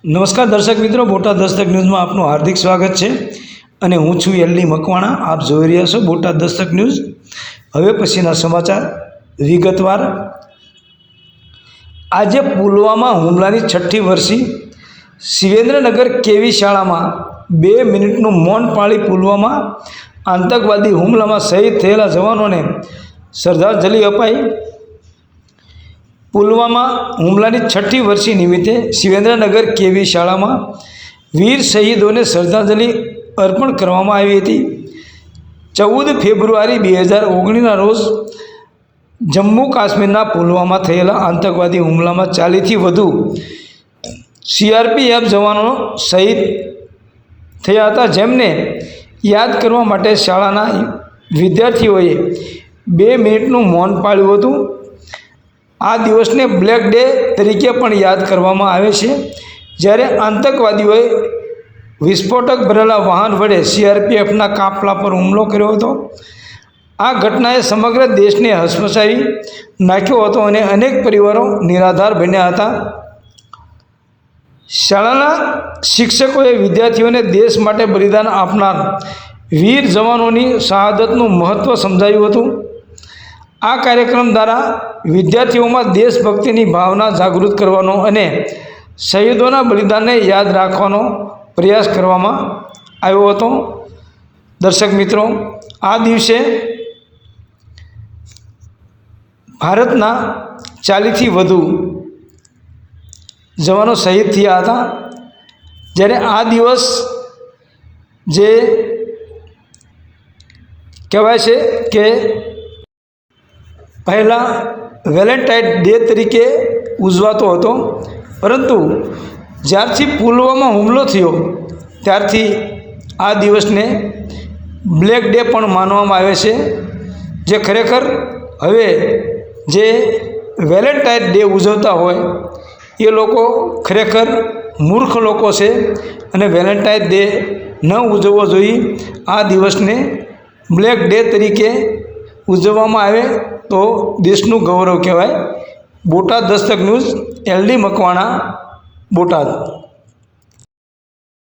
નમસ્કાર દર્શક મિત્રો, બોટાદ દસ્તક ન્યૂઝમાં આપનું હાર્દિક સ્વાગત છે અને હું છું એલડી મકવાણા. આપ જોઈ રહ્યા છો બોટાદ દસ્તક ન્યૂઝ. હવે પછીના સમાચાર વિગતવાર. આજે પુલવામા હુમલાની 6ઠ્ઠી વર્ષી શિવેન્દ્રનગર કેવી શાળામાં 2 મિનિટનું મૌન પાળી પુલવામા આતંકવાદી હુમલામાં શહીદ થયેલા જવાનોને શ્રદ્ધાંજલિ અપાઈ. પુલવામા હુમલાની 6ઠ્ઠી વર્ષી નિમિત્તે શિવેન્દ્રનગર કેવી શાળામાં વીર શહીદોને શ્રદ્ધાંજલિ અર્પણ કરવામાં આવી હતી. 14 ફેબ્રુઆરી 2019ના રોજ જમ્મુ કાશ્મીરના પુલવામા થયેલા આતંકવાદી હુમલામાં 40થી વધુ CRPF જવાનો શહીદ થયા હતા, જેમને યાદ કરવા માટે શાળાના વિદ્યાર્થીઓએ 2 મિનિટનું મૌન પાળ્યું હતું. આ દિવસને બ્લેક ડે તરીકે પણ યાદ કરવામાં આવે છે, જ્યારે આતંકવાદીઓએ વિસ્ફોટક ભરેલા વાહન વડે CRPFના કાફલા પર હુમલો કર્યો હતો. આ ઘટનાએ સમગ્ર દેશને હચમચાવી નાખ્યો હતો અને અનેક પરિવારો નિરાધાર બન્યા હતા. શાળાના શિક્ષકોએ વિદ્યાર્થીઓને દેશ માટે બલિદાન આપનાર વીર જવાનોની શહાદતનું મહત્ત્વ સમજાવ્યું હતું. આ કાર્યક્રમ દ્વારા વિદ્યાર્થીઓમાં દેશભક્તિની ભાવના જાગૃત કરવાનો અને શહીદોના બલિદાનને યાદ રાખવાનો પ્રયાસ કરવામાં આવ્યો હતો. દર્શક મિત્રો, આ દિવસે ભારતના 40થી વધુ જવાનો શહીદ થયા હતા, જ્યારે આ દિવસ જે કહેવાય છે કે પહેલાં વેલેન્ટાઇન ડે તરીકે ઉજવાતો હતો, પરંતુ જ્યારથી પુલવામા હુમલો થયો ત્યારથી આ દિવસને બ્લેક ડે પણ માનવામાં આવે છે, જે ખરેખર હવે જે વેલેન્ટાઇન ડે ઉજવતા હોય એ લોકો ખરેખર મૂર્ખ લોકો છે અને વેલેન્ટાઇન ડે ન ઉજવવો જોઈએ. આ દિવસને બ્લેક ડે તરીકે ઉજવવામાં આવે તો દેશનું ગૌરવ કહેવાય. Botad Dastak news, LD Makwana, Botad.